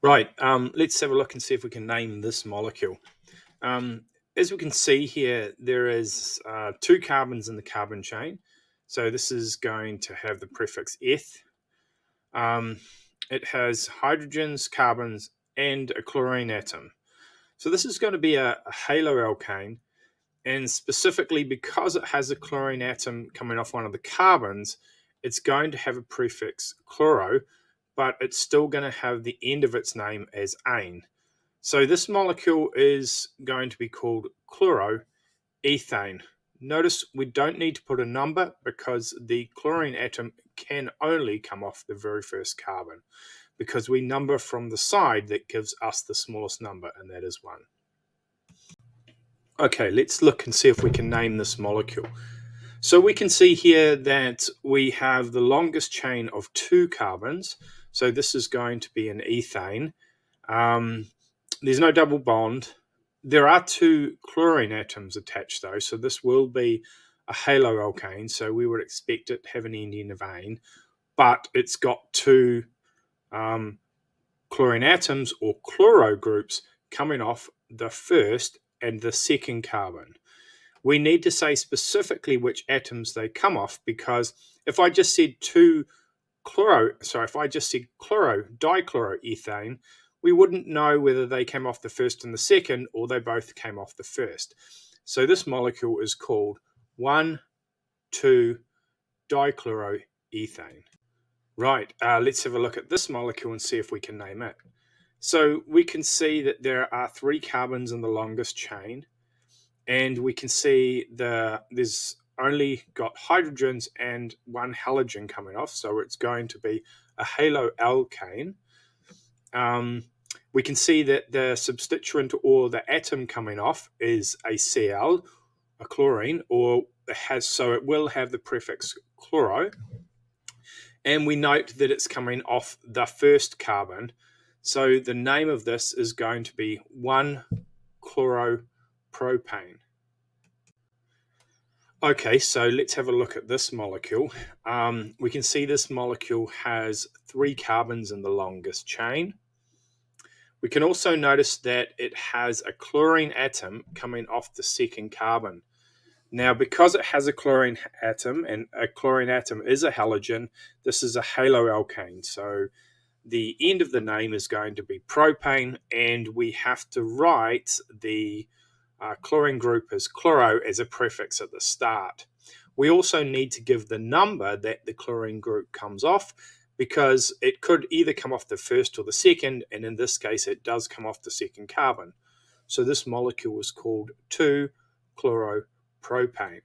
Right, let's have a look and see if we can name this molecule. Um, as we can see here, there is two carbons in the carbon chain. So this is going to have the prefix eth. Um, it has hydrogens, carbons, and a chlorine atom. So this is going to be a haloalkane, and specifically because it has a chlorine atom coming off one of the carbons, it's going to have a prefix chloro, but it's still going to have the end of its name as ane. So this molecule is going to be called chloroethane. Notice we don't need to put a number because the chlorine atom can only come off the very first carbon, because we number from the side that gives us the smallest number, and that is 1. Okay, let's look and see if we can name this molecule. So we can see here that we have the longest chain of 2 carbons. So this is going to be an ethane. There's no double bond. There are 2 chlorine atoms attached though, so this will be a haloalkane. So we would expect it to have an ending of ane, but it's got 2 um, chlorine atoms or chloro groups coming off the first and the second carbon. We need to say specifically which atoms they come off, because if I just said if I just said dichloroethane, we wouldn't know whether they came off the first and the second or they both came off the first. So this molecule is called 1,2-dichloroethane. Right, let's have a look at this molecule and see if we can name it. So we can see that there are 3 carbons in the longest chain, and we can see there's only got hydrogens and 1 halogen coming off, so it's going to be a haloalkane. We can see that the substituent or the atom coming off is a Cl, a chlorine, or it will have the prefix chloro. And we note that it's coming off the first carbon. So the name of this is going to be 1-chloropropane. Okay, so let's have a look at this molecule. We can see this molecule has 3 carbons in the longest chain. We can also notice that it has a chlorine atom coming off the second carbon. Now, because it has a chlorine atom, and a chlorine atom is a halogen, this is a haloalkane. So the end of the name is going to be propane, and we have to write the chlorine group as chloro as a prefix at the start. We also need to give the number that the chlorine group comes off, because it could either come off the first or the second, and in this case it does come off the second carbon. So this molecule is called 2-chloropropane.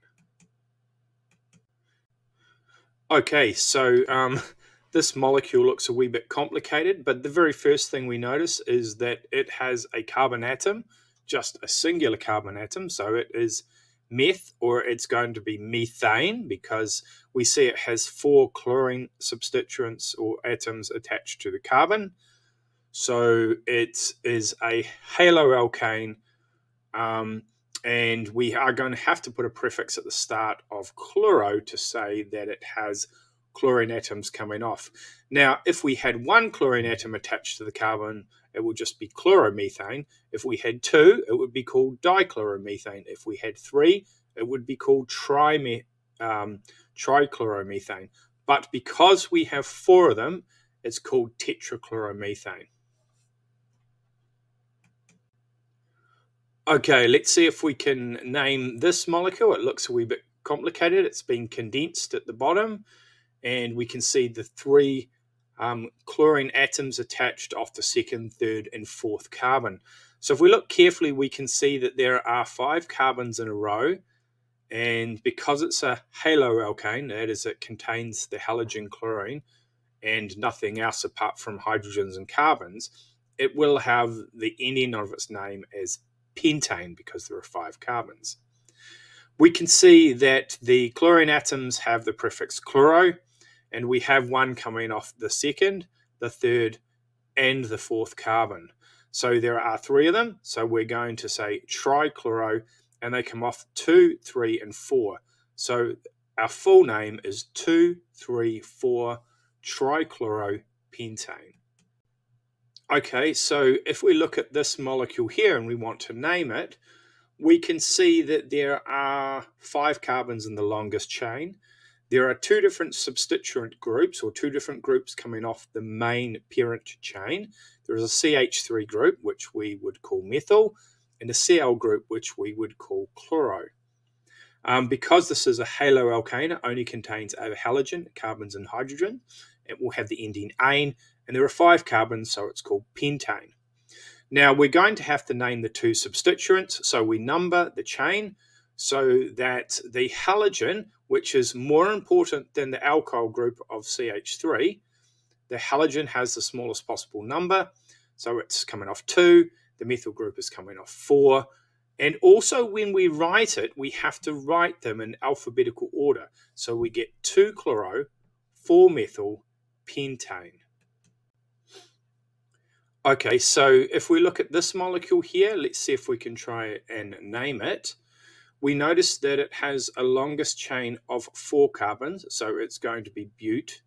Okay, so this molecule looks a wee bit complicated, but the very first thing we notice is that it has a carbon atom, just a singular carbon atom. So it is meth, or it's going to be methane, because we see it has 4 chlorine substituents or atoms attached to the carbon. So it is a haloalkane, and we are going to have to put a prefix at the start of chloro to say that it has chlorine atoms coming off. Now, if we had 1 chlorine atom attached to the carbon, it would just be chloromethane. If we had 2, it would be called dichloromethane. If we had 3, it would be called trichloromethane. But because we have 4 of them, it's called tetrachloromethane. Okay, let's see if we can name this molecule. It looks a wee bit complicated. It's been condensed at the bottom, and we can see the 3 chlorine atoms attached off the second, third, and fourth carbon. So if we look carefully, we can see that there are 5 carbons in a row, and because it's a haloalkane, that is, it contains the halogen chlorine and nothing else apart from hydrogens and carbons, it will have the ending of its name as pentane, because there are 5 carbons. We can see that the chlorine atoms have the prefix chloro, and we have 1 coming off the second, the third, and the fourth carbon. So there are 3 of them, so we're going to say trichloro, and they come off 2, 3, and 4. So our full name is 2,3,4 trichloropentane. Okay, so if we look at this molecule here and we want to name it, we can see that there are 5 carbons in the longest chain. There are 2 different substituent groups, or 2 different groups coming off the main parent chain. There is a CH3 group, which we would call methyl, and a Cl group, which we would call chloro. Because this is a haloalkane, it only contains a halogen, carbons and hydrogen. It will have the ending ane, and there are 5 carbons, so it's called pentane. Now we're going to have to name the 2 substituents, so we number the chain so that the halogen, which is more important than the alkyl group of CH3, the halogen has the smallest possible number, so it's coming off 2, the methyl group is coming off 4, and also when we write it, we have to write them in alphabetical order, so we get 2 chloro, 4 methyl, pentane. Okay, so if we look at this molecule here, let's see if we can try and name it. We notice that it has a longest chain of 4 carbons, so it's going to be bute.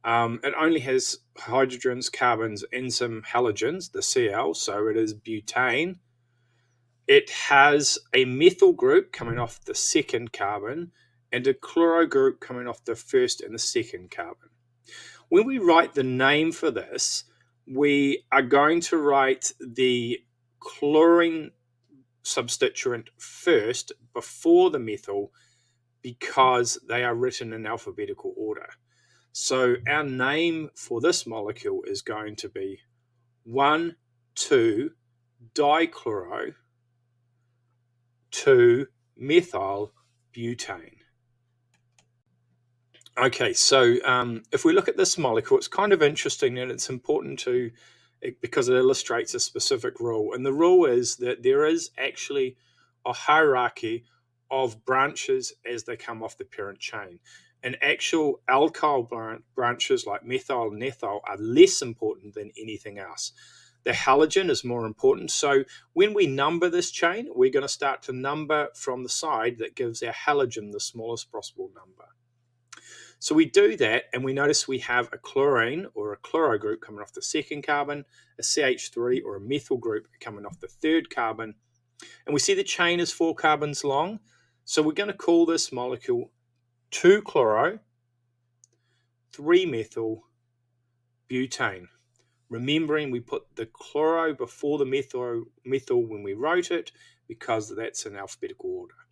It only has hydrogens, carbons, and some halogens, the Cl, so it is butane. It has a methyl group coming off the second carbon and a chloro group coming off the first and the second carbon. When we write the name for this, we are going to write the chlorine substituent first before the methyl because they are written in alphabetical order. So our name for this molecule is going to be 1,2-dichloro 2-methyl butane. Okay, so if we look at this molecule, it's kind of interesting and it's important because it illustrates a specific rule. And the rule is that there is actually a hierarchy of branches as they come off the parent chain. And actual alkyl branches like methyl and ethyl are less important than anything else. The halogen is more important. So when we number this chain, we're going to start to number from the side that gives our halogen the smallest possible number. So we do that, and we notice we have a chlorine or a chloro group coming off the second carbon, a CH3 or a methyl group coming off the third carbon, and we see the chain is 4 carbons long. So we're going to call this molecule 2-chloro 3-methyl butane. Remembering we put the chloro before the methyl when we wrote it because that's in alphabetical order.